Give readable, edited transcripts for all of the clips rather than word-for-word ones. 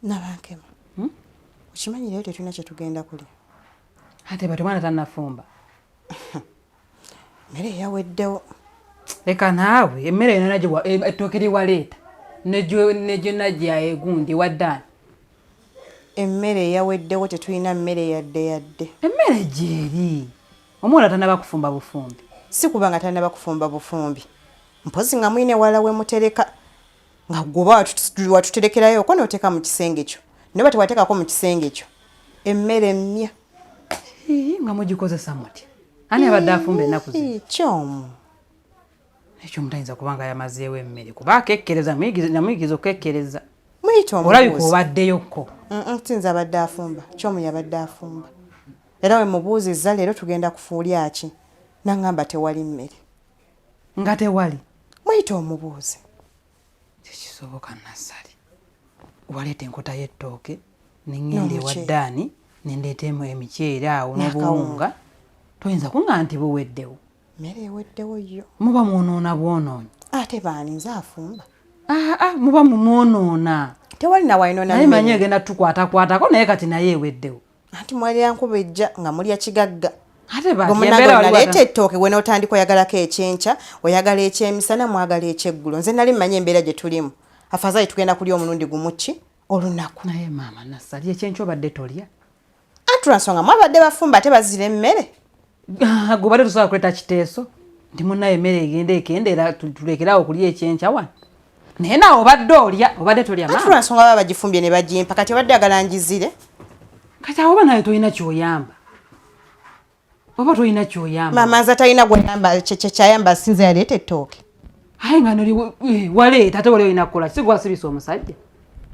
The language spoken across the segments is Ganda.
Nabankema. Ukimanyi leo tetulina kye tugenda kulya. Ate bati mwana tannafumba. Mmere yaweddewo. Leka naawe emmere eno nagiwa ettooke liwaleeta. Nejo najja egundi waddani. Emmere yaweddewo tetulina mmere yadde. Emmere gyeri. Omwana tannaba kufumba bufumbi. Si kubanga tannaba kufumba bufumbi. Mpozi nga mwine wala we mutereka. Nga goba watuterekerayo ko n'oteeka mu kisenge kyo. Ne bati wateekako mu kisenge kyo. Emmere mmya. Nga mugikozesa muti. Ani abadde afumba ennaku zino? Kyomu. Ekyo mutayinza kubanga yamazeewo emmere. Kuba akekkereza namuyigiza okekkereza. Muyita omubuuzi. Olabika obaddeyokko. Tinza abadde afumba. Kyomu yabadde afumba. Era we mubuuzizza leero tugenda kufuulya ki? Nangamba tewali mmere. Nga tewali. Muyita omubuuzi. Kisoboka Nasali. Waleeta enkota y'ettooke n'engenda ewaddaani nendeetemu emiceere awo n'obuwunga. Toyinza kunga nti buweddewo. Mmere eweddewo yo. Muba mwonoona bwonoonyi. Ate baani nze afumba. Muba mumwonoona. Tewali na wayinoona. Naye manyi egenda tukwatakwatako naye kati naye eweddewo. Anti mwalira nkubejja nga mulya kigagga. Ate bati embeera wali naleeta ettooke gwe n'otandika oyagalako ekyenkya, oyagala ekyemisana, mwagala ekyeggulo. Nze nali mmanyi embeera gye tulimu. Afadhali tugenda kulya omulundi gumu ki olunaku. Naye maama Nasali ekyenkya obadde tolya. Anti lwansonga mwabadde bafumba ate bazira emmere. Gwe badde tusobola kuleeta kiteeso nti munnayo emmere egenda ekendeera tulekeraawo okulya ekyenkya wano. Naye naawe obadde tolya maama. Anti lwansonga baba bagifumbye ne bagimpa kati obadde agala ngizire. Kati awo oba nawe tolina kyoyamba. Oba tolina kyoyamba. Maama nze talina gweyamba kyayamba sinze yaleeta ettooke. Aye nga noli waleeta ate wali olina kukola si gwasibisa omusajja.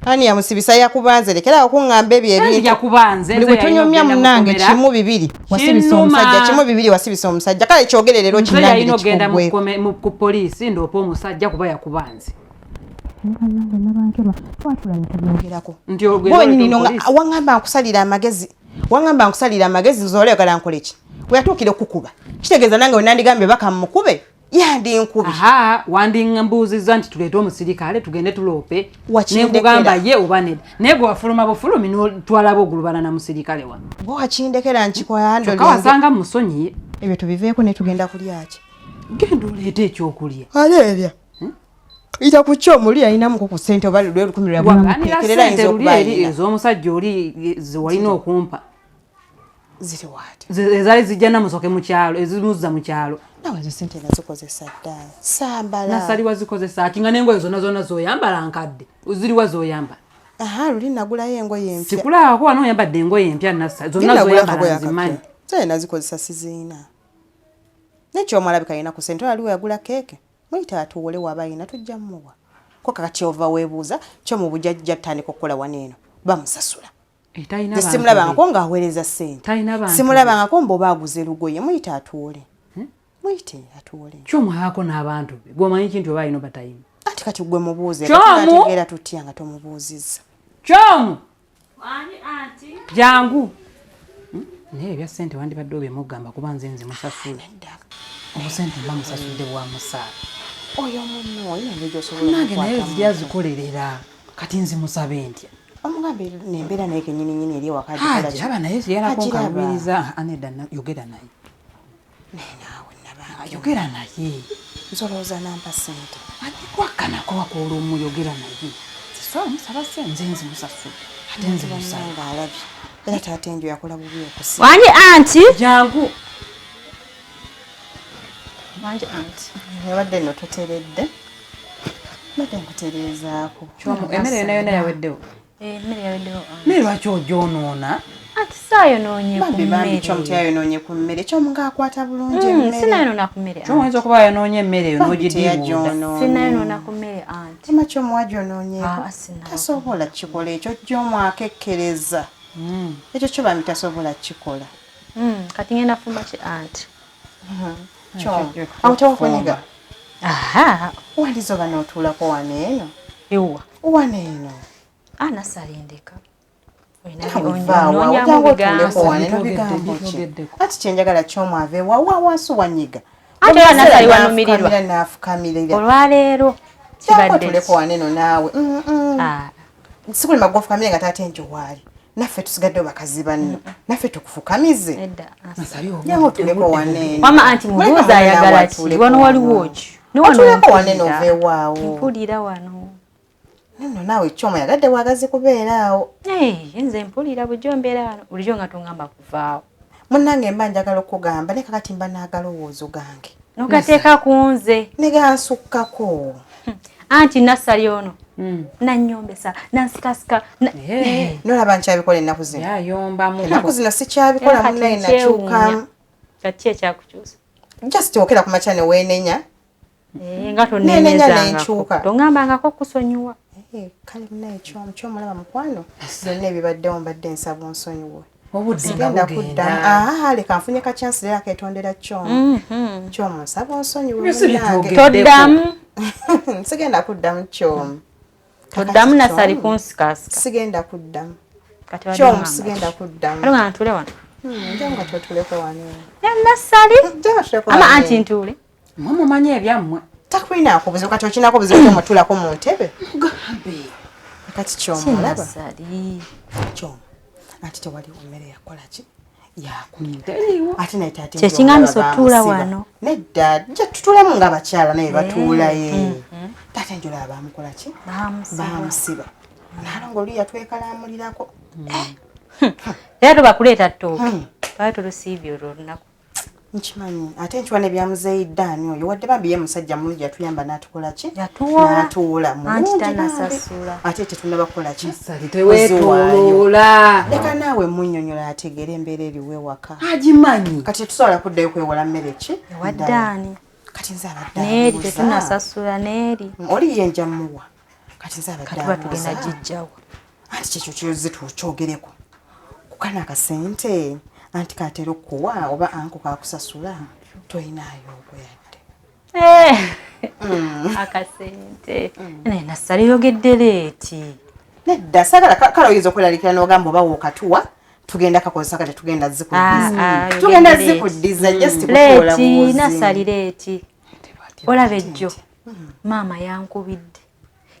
Ani yamusibisa yakubanze lekera okuŋŋamba ebyo ebintu. Yakubanze buli wetunyumya munange kimu bibiri wasibisa omusajja kimu bibiri wasibisa omusajja kale kyogere leero kinange kigenda mu poliisi ndoopa omusajja kuba yakubanze. Wangamba nkusalira amagezi nzole ogala nkole ki? Weyatuukire okukuba. Kitegeeza nange we nandigambye baka mukube yandi nkubi. Wandimbuuzizza nti tuleete omusirikale tugende tuloope. Nekugamba ye oba nedda. Naye gwe wafuluma bufulumi n'otwalaba ogulubana na musirikale wano. Bo wakindekera nkikola ndo. Kyokka wasanga musonyiye. Ebyo tubiveeko ne tugenda kulya ki? Genda oleeta ekyokulya. Aleebya. Ita ku kyo muli ayinamu ku ssente oba lwe 10 lwa bwana ez'omusajja oli walina okumpa. Ziri waati. Ezaali zijja namusoke mu kyalo ezimuzza mu kyalo. Nawe ezo ssente nazikozesa ddala. Sambala. Nasali wazikozesa ati nga n'engoye zonna z'oyambala nkadde. Ziriwa z'oyambala? Luli nagulayo engoye empya. Sikulaako wano oyambadde engoye empya Nasali. Zonna z'oyambala nzimanyi. Zali nazikozesa siziina. Nekyo omwalabika yina ku ssente waliwo yagula keeke. Muyita atuwole wabayina tujja muwa. Ko kakati ova weebuuza kyo mu bujjajja tandika okukola waneeno. Bamusasula. Simulabangako ng'aweereza ssente. Simulabangako mboba aguze lugoye. Muyita atuwole. Muyite atuwole. Kyomwalako n'abantu be. Gw'omanyi kintu oba alina batayimu. Ati kati gwe mubuuze. Ategeera tutya nga tomubuuzizza. Kyomu! Wani anti? Jangu! Naye ebya ssente wandibadde obimugamba kuba nze musasula. Obusente mba musasudde bwa musaala. Oyo munno oyina gy'osobola nange naye zijja zikolerera kati nzimusabe ntya. Omugambe n'embeera naye kennyini eri ewaka giraba naye yalako nkabiriza anedda yogera naye. Naawe nabanga yogera naye. Nsolooza nampa ssente. Wakkanako wakoola omuyogera naye. Sisobola musaba ssente nze nzimusasula. Ate nzimusaba ng'alabye. Era taata enjo yakola bubi okusi. Wanyi anti? Jangu. Wanyi anti. Yabadde nno toteredde. Badde nkutereezaako. Emmere yonna yaweddewo. Emmere yaweddewo. Naye lwaki ogyonoona? Ati saayonoonye ku mmere. Bambi kyomu tyayonoonye ku mmere. Kyomu ng'akwata bulungi emmere. Sinayonoona ku mmere. Kyomu oyinza okuba yayonoonye emmere eyo n'ogidiibuuda. Sinayonoona ku mmere anti. Tema kyomu wagyonoonyeeko. Tasobola kikola ekyo gy'omu akekkereza. Ekyo kyo bambi tasobola kikola. Kati ngenda fumba ki anti? Kyomu. Awo tewakuniga. Wandizoba n'otuulako waneeno. Ewa. Waneeno. Nasali ndeka. Ati kyenjagala kyomu ave wansi wanyiga. Ate Nasali wanumirirwa. N'afukamirira. Olwaleero kibadde tuleko waneeno naawe. sikuli magofukamire nga taate njo waali naffe tusigaddewo bakazi banno naffe tukufukamize Edda. jangu tuleko wanene Mama anti mubuuza ayagala ki? Wano waliwo ki? Otuleko wanene oveewaawo. Mpulira wano. Nno naawe Choma yagadde wagazi kubeeraawo. Nze mpulira bulijjo mbeera wano. Bulijjo nga tungamba kuvaawo. Munnange mba njagala okugamba ne kakati mba n'agalowoozo gange. Nogateeka ku nze. Ne gansukkako. Anti nassali ono. Nannyombesa, nansikasika. Nolaba nkyabikola ennaku zino. Yayombamu. Ennaku zino sikyabikola munnaye nakyukamu. Kati ekyakukyusa. Just okera ku makya ne weenenya. Nga toneenyezanga. Tongambangako kusonyiwa. Kale munnaye Choma olaba mukwano. Byonna ebibaddewo mbadde nsaba onsonyiwe. Sigenda kuddamu. Leka nfunye ka chance leero aketondera Choma. Choma nsaba onsonyiwe. Toddamu. Sigenda kuddamu Choma. Toddamu nassali kunsikasika. Sigenda kuddamu. Choma sigenda kuddamu. Kale nga ntule wano. Njenga tutuleko wano. Ya nassali. Ama anti ntule. Mama manye ebyammwe. Takwina akubuza kati okinako buzibu omutulako mu ntebe. Gambe. Kati Choma olaba. Nassali. Choma. Ati tewali mmere yakola ki? Yakuliteriwo. Ate naye taate. Kye kingambisa otuula wano. Nedda nja tutulemu ng'abakyala naye batuula ye. Taate njola abaamukola ki? Baamusiba. Naalongo oli yatwekalamulirako. Era tobakuleeta ttooke. Twali tulusiibye olwo olunaku. Nkimanyi ate nkiwa ne byamuzeeyiddaani oyo wadde bambi ye musajja mulungi yatuyamba n'atukola ki? N'atuula anti tanasasula. Ate tetunnabakola ki? Teweetuula. Leka naawe munnyonnyola ategeera embeera eriwo ewaka. Agimanyi. Kati tetusobola kuddayo kwewola mmere ki? Ewaddaani. Kati nze abadde neeri tetunasasula neeri. Oli ye nja mmuwa. Kati nze abadde katuba tugenda gijjawa. Anti kyekyo kyoze tukyogereko. Kukana akasente. Anti katera okuwa oba anko kakusasula toyinaayo okweyadde. Akasente. Nassali yogedde leeti. Nedda sagala kale oyinza okweralikira n'ogamba oba wookatuwa tugenda kakozesa kati tugenda zikuddiza. Tugenda zikuddiza just kukola buuzi. Leeti Nassali leeti. Olaba ejjo. Maama yankubidde.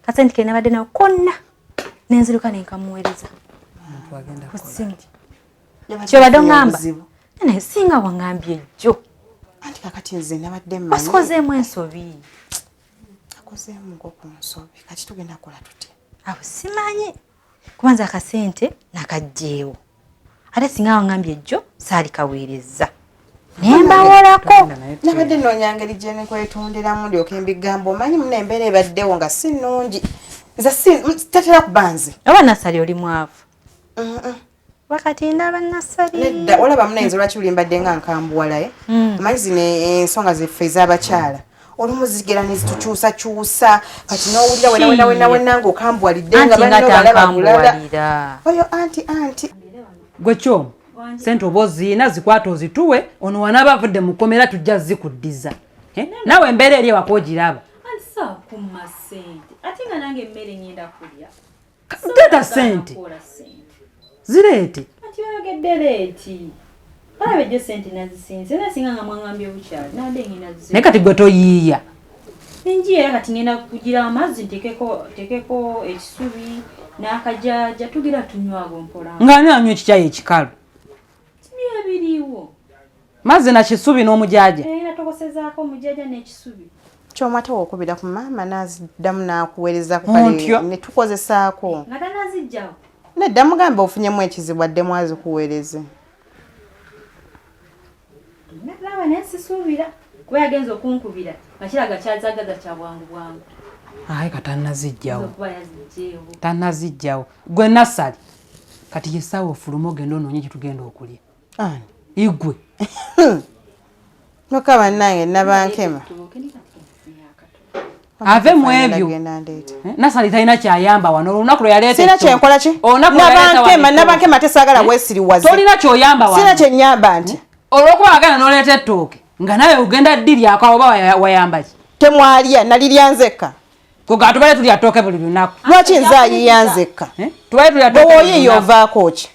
Kasente ke nabadde nayo konna nenziruka nenkamuweereza. Kusimu. Kyobadde ngamba. Naye singa wangambye ejjo. Anti kakati nze nabadde mmanyi. Wasikozeemu ensobi. Akozeemu ku nsobi. Kati tugenda kukola tuti. Awo simanyi. Kubanza akasente nakajjeewo. Ate singa wangambye ejjo saali kaweereza. Nembawolako. Nabadde noonya ngeri gye nekwetonderamu ndyoke mbigamba omanyi muna embeera ebaddewo nga si nnungi. Nze tatera kubanze. Oba Nassali oli mwavu. Wakati ndaba Nassali. Nedda olaba munayinza lwaki uli mbadde nga nkambuwalaye. Amanyi zino ensonga ziffe ez'abakyala. Olumu zigera ne zitukyusakyusa kati n'owulira wena ng'okambuwalidde nga banno balaba bulala. Oyo anti. Gwe Choma. Sente oba oziina zikwata ozituwe ono wanaaba avudde mu kkomera tujja zikuddiza. Naawe embeera eri ewaka ogiraba. Anti saakumma ssente. Ate nga nange emmere ngenda kulya. Leeta ssente. Zireete. Anti oyogedde leeti. Olaba ejjo ssente nazisinze era singa nga mwangambye bukyali nabadde ngenda zisinze. Naye kati gwe toyiiya. Enji era kati ngenda kugira amazzi ntekeko ekisubi n'akajaja tugira tunywago mpola. Ng'ani anywa ekikyayi ekikalu. Biriwo. Mazzi na kisubi n'omujaja. Natokosezaako omujaja n'ekisubi. Kyoma ate okubira ku maama n'aziddamu n'akuweereza ku kale ne tukozesaako. Nga tanazijjawo. Nedda mugamba ofunyemu ekizibu addemu azikuweereze. Nalaba nensisuubira kuba yagenza okunkubira nga kiraga kyazagaza kya bwangu bwangu. Ayi katanazijjawo. Okuba yazijjeewo. Tanazijjawo. Gwe Nassali. Kati yesaawe ofuluma ogenda onoonye kye tugenda okulya. Igwe. Nokaba nange nabankema. Ave mu ebyo. Nassali talina kyayamba wano olunaku lwe yaleeta. Sina kyenkola ki? Nabankema tesaagala weesiriwaze. Tolina kyoyamba wano. Sina kyennyamba nti. Olw'okuba wagenda n'oleeta ettooke nga nawe ogenda ddiryako oba wayamba ki? Temwalya nalirya nzekka. Kuga tubale tulya ttooke buli lunaku. Lwaki nze ayiya nzekka? Tubale tulya ttooke. Bwe woyiiya ovaako ki?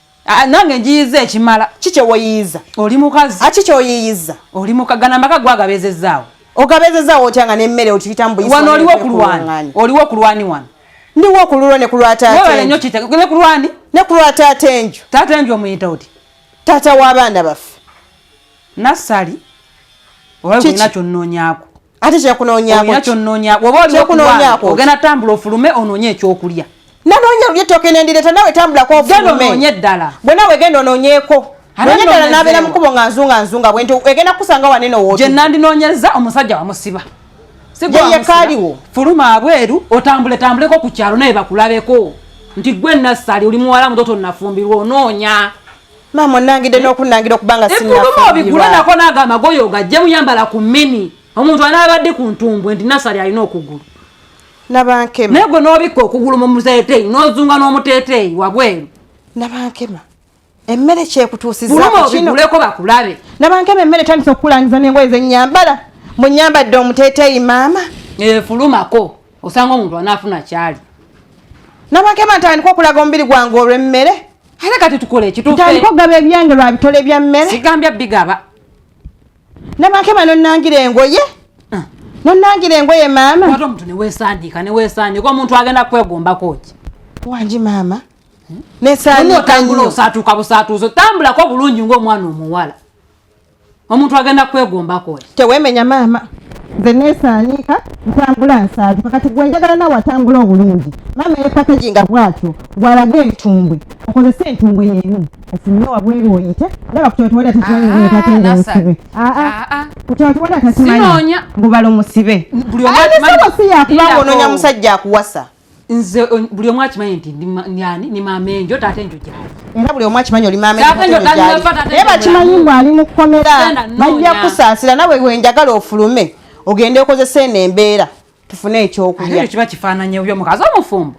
Nange njiyiza ekimala. Kiki woyiyiza? Oli mukazi. Aki kyoyiyiza? Oli mukagana amaka gwagabezezaawo. Ogabezezaawo otya nga n'emmere okiyita mbuyisa. Wano oliwo ku lwani. Oliwo ku lwani wano. Ndiwo kululwa ne kulwata ate. Wewe nnyo kite gwe kulwani? Ne kulwata ate enjo. Tata enjo muyita oti. Tata w'abaana baffe. Nasali. Owe nacho nnonyako. Ate kye kunoonyaako. Nacho nnonyako. Oba oli okunoonyaako. Ogenda tambula ofulume onoonye ekyokulya. Nanoonya lye toke nendireta nawe tambula ko ofulume. Genda onoonye ddala. Bwe nawe genda onoonyeeko. Noonye ddala n'abeera mukubo nga nzunga bwento egenda kusanga wanene wooti. Gye nandinoonyeza omusajja wamusiba. Ye kaaliwo. Fuluma abweru otambuleko ku kyalo naye bakulabeko. Nti gwe Nasali oli muwala muto tonnafumbirwa onoonya. Maama onnangidde n'okunnangira okubanga sinnafumbirwa. Fuluma obigula nako n'agamba goyo gajje muyambala ku mini. Omuntu anaabadde ku ntumbwe nti Nasali alina okugulu. Nabankema. Naye gwe n'obikka okugulu mu muteeteeyi n'ozunga n'omuteeteeyi wabweru. Nabankema. Emmere kyekutuusiza Fuluma obiguleko bakulabe. Nabankema emmere tandise okukulangiza n'engoye ze nnyambala. Bwe nnyambadde omuteeteeyi maama. Fulumako osanga omuntu anaafuna kyali. Nabankema ntandika okulaga omubiri gwange olw'emmere. Ate kati tukole ekituufu. Ntandika okugaba ebyange lwa bitole bya mmere. Sigambya bigaba. Nabankema nonnangira engoye. Nonnangira engoye maama. Watu omuntu ne weesandika omuntu agenda kwegombako ki. Wangi maama. Nesandika nnyo. Osaatuuka busaatuuzo tambulako bulungi ng'omwana omuwala. Omuntu agenda kwegombako ki. Teweemenya maama. Nze neesaanika ntambula nsaatuka kati gwe njagala nawe atambula obulungi. Maama yeepakaginga bw'atyo bw'alaga entumbwe okozesa entumbwe y'emu ofunye wabweru oyite ndaba kukyotwala tatimanyi tatenga omusibe. Kukyotwala tatimanyi ngubala omusibe. Alisebo si yakubanga onoonya musajja akuwasa. Nze buli omu akimanyi nti ni maama enjo taata enjo gyali. Era buli omu akimanyi oli maama enjo gyali. Naye bakimanyi mbw ali mu kkomera bajja kusaasira nawe wenjagala ofulume. Ogende okozesa embeera tufune ekyokulya. Kiba kifaananye byo mukazi omufumbo.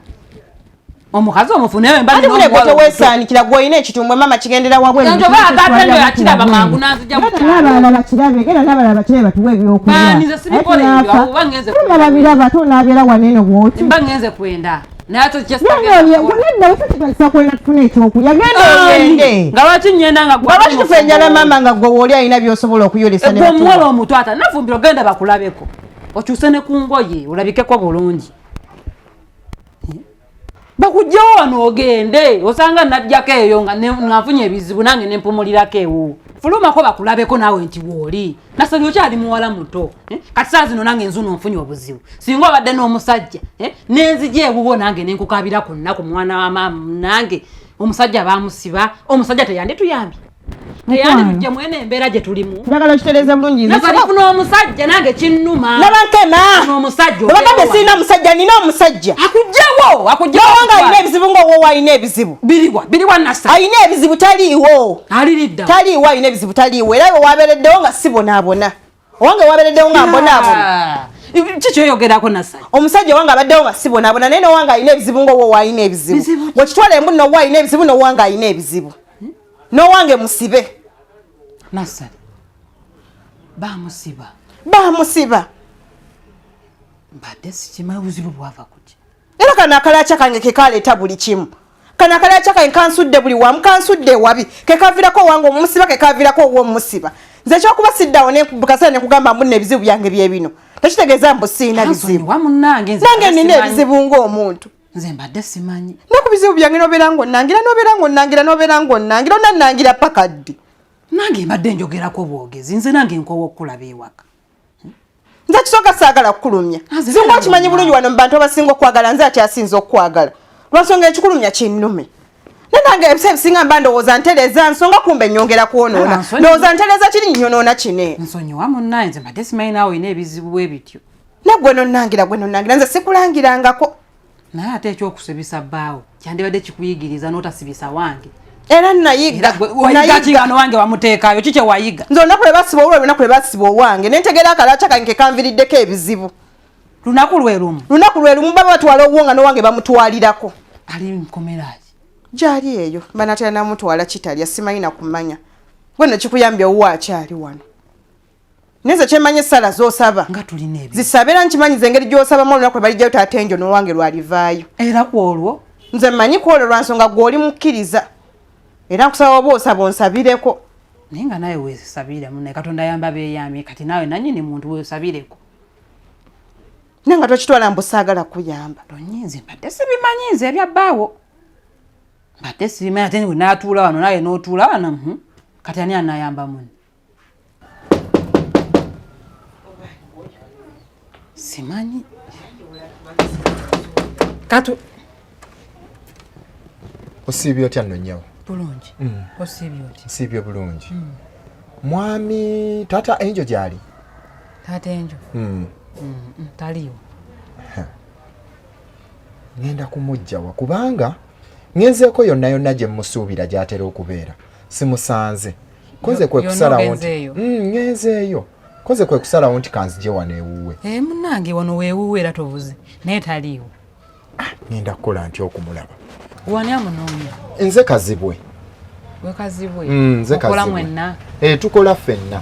Omukazi omufu naye mba nno gwe weesaanikira gw'olina ekitumbwe maama kigendera wabweru. Njo baagatenyo yakiraba mangu n'anzija mu kyalo. N'abalala bakirabe genda n'abalala bakirabe batuwe ebyokulya. Nze sibikole ebyo awo oba ngenze kwenda. Babiraba tonabeera wanene bw'oti. Mba ngenze kwenda. Naye ate nedda wetukigalisa kwenda tufune ekyokulya genda oyende. Nga lwaki nnyenda nga gwe lwaki tufe enjala maama nga gwe wooli alina by'osobola okuyolesa ne batuwa. Omuwala omuto ata nafumbiro genda bakulabeko. Okyuse ne ku ngoye olabikeko bulungi. Bakujjawo wano ogende osanga najjako eyo nga nafunye ebizibu nange nempumulirako ewo. Fulumako bakulabeko naawe nti wooli. Nasali okyali muwala muto. Kati saa zino nange nzuno nfunye obuzibu. Singa obadde n'omusajja nenzija ewuwo nange nenkukabira ku nnaku mwana wa maama nange omusajja baamusiba. Omusajja teyandituyambye. Teyanditujje mwene embeera gye tulimu. Njagala okitereeza bulungi. Nasali funa omusajja nange kinnuma. Nabankema. N'omusajja. Obagambye sirina musajja nina omusajja. Akujjawo wanga alina ebizibu ng'owo alina ebizibu. Biriwa Nasali. Alina ebizibu taliiwo. Aliridda. Taliiwo alina ebizibu taliiwo. Era we wabeereddewo nga si bonaabona. Owange wabeereddewo nga mbonaabona. Kiki oyogerako Nasali? Omusajja wange abaddewo nga si bonaabona naye n'owange alina ebizibu ng'owo alina ebizibu. Bw'ekitwala embu n'owo alina ebizibu n'owange alina ebizibu. N'owange musibe. Nasali. Baamusiba. Mbadde sikimanyi buzibu bwava kuki. Era kana akalaaca kange ke kaleeta buli kimu. Kana akalaaca kange kansudde buli wamu kansudde wabi. Ke kaviirako wange omusiba ke kaviirako ow'omusiba. Nze ekyokuba siddawo nekukasana nekugamba mbunna ebizibu byange bye bino. Tekitegeeza mbu sirina bizibu. Nange nina ebizibu ng'omuntu. Nze mbadde simanyi. Ne ku bizibu byange n'obeera ng'onnangira onnangira paka ddi. Nange mbadde njogerako bwogezi nze nange nkowa okulaba ewaka. Nze kisooka saagala kukulumya. Singa okimanyi bulungi wano mu bantu abasinga okwagala nze ati asinza okwagala. Lwansonga ekikulumya kinnume. Nange ebiseera ebisinga mba ndowooza ntereeza nsonga kumbe nnyongera kwonoona. Ndowooza ntereeza kiri nnyonoona kine. Nsonyiwa munnaye nze mbadde simanyi naawe olina ebizibu bwe bityo. Ne gwe nonnangira nze sikulangirangako. Naye ate ekyokusibisa bbaawo kyandibadde kikuyigiriza n'otasibisa wange. Era nayiga. Wayiga kingano wange wamuteekaayo kiki wayiga? Nze olunaku lwe basiba olwo lunaku lwe basiba owange ne ntegeera akalaaca kange kanviriddeko ebizibu. Lunaku lwe lumu baba batwala owuwo nga n'owange bamutwalirako. Ali nkomeraki? Gyali eyo banatera namutwala kitalya simanyi na kumanya. Gwe nno kikuyambye owuwo akyali wano. Neze kyemanye essala z'osaba. Nga tulina ebyo. Zisabera nkimanyiza engeri gy'osabamu olunaku lwe balijjayo taata enjo n'owange lwalivaayo. Era kwolwo? Nze mmanyi kwolwo lwa nsonga gw'oli mukkiriza. Era nkusaba oba osaba onsabireko. Naye nga nawe weesabire munne Katonda yamba beeyamye kati nawe nannyini muntu weesabireko. Nanga twakitwala mbusagala kuyamba. Tonyinze mbadde sibimanyize ebya bbaawo. Mbadde sibimanyi ate we n'atuula wano naye n'otuula wano. Kati ani anayamba muni? Simanyi. Katu. Osiibye otya nno nnyawo? Bulungi. Osiibye otya? Nsiibye bulungi. Mwami tata Enjo gyali? Taata Enjo? Taliiwo. Ngenda kumugjawa kubanga ngenzeeko yonna gye musuubira gy'atera okubeera. Simusanze. Koze kwe kusalawo nti ngenzeeyo. Koze kwe kusalawo nti kanzije wano ewuwe. Munnange wano weewuwe era tobuze. Naye taliiwo. Ngenda kukola ntya okumulaba? Wani amunoonya? Nze Kazibwe. We Kazibwe? Nze Kazibwe. Okola mwenna? Tukola ffenna.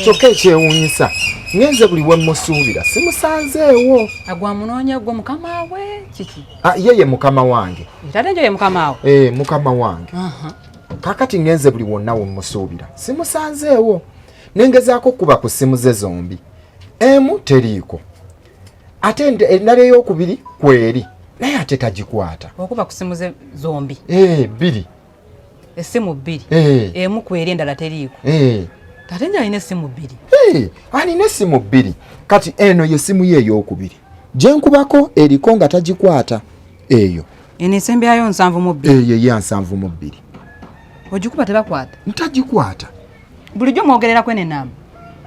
Kyokka ekyewuunyisa ngenze buli we musuubira simusanzeewo. Agwa munoonya gwe mukama we kiki? Ye mukama wange. Taata Enjo ye mukama wo? Mukama wange. Kakati ngenze buli wonna we musuubira simusanzeewo. Nengezaako kuba ku ssimu ze zombi. Emu teriiko. Ate endala ey'okubiri kweri. Naye ate tagikwata. Okuba ku ssimu ze zombi? Bbiri. Essimu bbiri? Emu kweri endala teriiko? Taata Enjo alina essimu bbiri? Alina essimu bbiri. Kati eno ye ssimu ye ey'okubiri. Gye nkubako eriko nga tagikwata. Eyo. Eno esembyayo 7 Eyo ye 7. Ogikuba tebakwata? Ntagikwata. Bulijjo mwogererako eno enamba?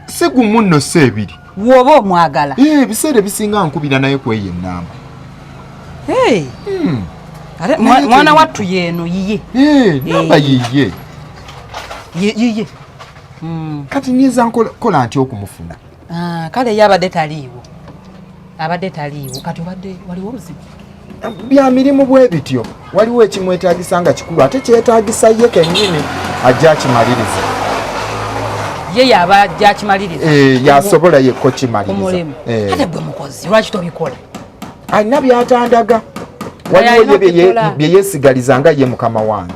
Si gumu nno si ebiri. Woba omwagala? Ebiseera ebisinga nkubira naye ku eyo ennamba. Mwana wattu yeeno yiye? Namba yiye. Yiye. Kati nyinza nkola ntya okumufuna? Kale ye abadde taliiwo. Abadde taliiwo. Kati obadde waliwo obuzibu? Bya mirimu bwe bityo. Waliwo ekimwetaagisa nga kikulu ate kyetaagisa ye kennyini ajja akimaliriza. Ye yaba ajja akimaliriza? Yasobola yekko kimaliriza. Omulimu. Ate bwe mukozi lwaki tobikola? Alina by'atandaga. Waliwo bye yeesigaliza nga ye mukama wange.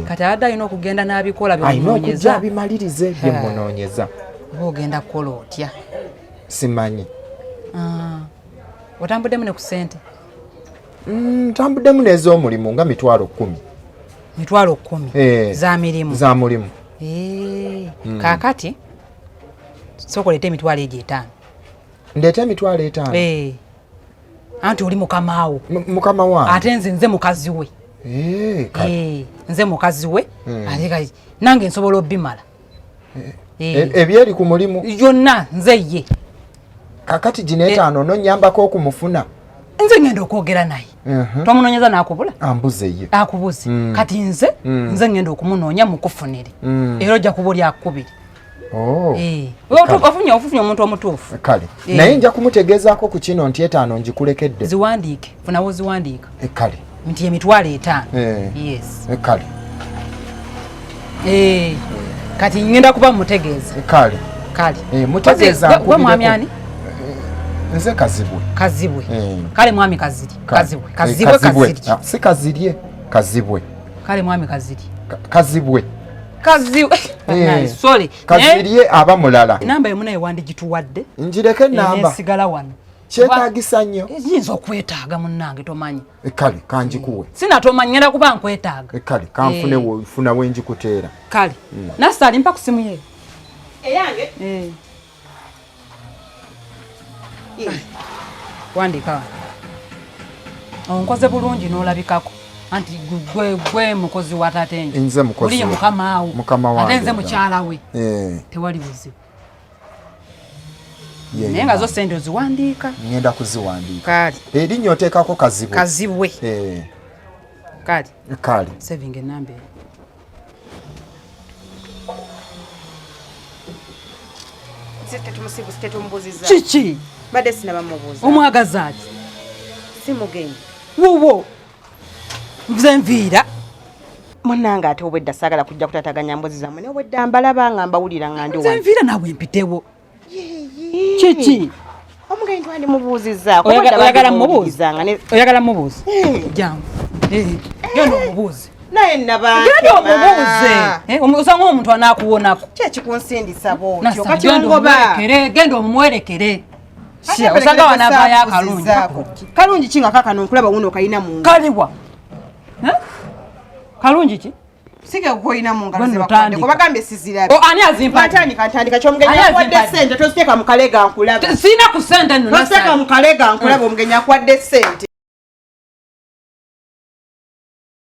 Kati abadde alina okugenda n'abikola alina okujja abimalirize bye munoonyeza. Oba ogenda kukola otya? Simanyi. Otambuddemu ne ku ssente? Ntambuddemu n'ez'omulimu nga 10,000. 10,000 za mirimu? Za mulimu. Kaakati sooka oleete 5,000. Ndeeta 5,000? Anti oli mukama wo. Mukama wange? Ate nze mukazi we. Nze mukazi we. Ate nange nsobola obbimala. Ebyeri ku mulimu? Yonna nze ye. Kakati gino 5 nonyambako okumufuna? Nze ngenda okwogera naye. Twamunoonyeza n'akubula? Ambuze ye. Akubuze. Kati nze ngenda okumunoonya mukufunire. Era ojja kuba oli akubiri. Ofunye omuntu omutuufu. Kale. Naye nja kumutegeezaako ku kino nti 5 ngikulekedde. Ziwandiike. Funawo ziwandiika. Kale. Nti ye 5,000. Yes. Kale. Kati ngenda kuba mutegeeza. Kale. Mutegeeza gwe mwami ani? Nze Kazibwe. Kazibwe. Kale mwami Kaziri. Kazibwe. Kaziri. Si Kazirye. Kazibwe. Kale mwami Kaziri. Kazibwe. Kazibwe. Sorry. Kazirye aba mulala. Namba emu naye wandigituwadde. Njireke namba. Nesigala wano. Kyetaagisa nnyo. Yinza okwetaaga munnange tomanyi. Kale kanjikuwe. Sinatomanyi ngenda kuba nkwetaaga. Kale kanfune wofuna wenjikuteera. Kale. Nasa alimpa ku simu ye. Eyange? Wandika. Onkoze bulungi n'olabikako. Anti gwe mukozi wa Taata Enjo. Nze mukozi. Oli ye mukama wo. Mukama wange. Ate nze mukyala we. Tewali buzibu. Naye nga zo ssente oziwandiika. Ngenda kuziwandiika. Kale. Erinnya oteekako Kazibwe. Kazibwe. Kale. Kale. Saving enamba. Tumubuuziza. Kiki? Badde sinaba mubuuza. Omwagaza ati? Simugenyi. Wowo. Nze nviira. Munnange ate obwedda saagala kujja kutataganya mbuzi zammwe naye obwedda mbalaba nga mbawulira nga ndi wano. Nze nviira naawe mpitewo. Kiki? Omugenyi twandimubuuzizza. Oyagala mubuuza? Oyagala mubuuza? Jangu. Genda omubuuze. Naye nabanga. Genda omubuuze. Osanga omuntu anaakuwonako. Kiki kunsindisa bw'otyo? Kati ongoba. Genda omwerekere. Sia osanga wanava ya kalungi. Kalungi kinga kakano nkulaba wuno kayina mu. Kalibwa. Kalungi ki? Sike kukoyina mu ngalo zebakwande ko bagambe sizirabe. Ani azimpa? Katandika kyomugenya kwadde sente tositeka mu kalega nkulaba. Sina ku sente nno. Tositeka mu kalega nkulaba omugenya kwadde sente.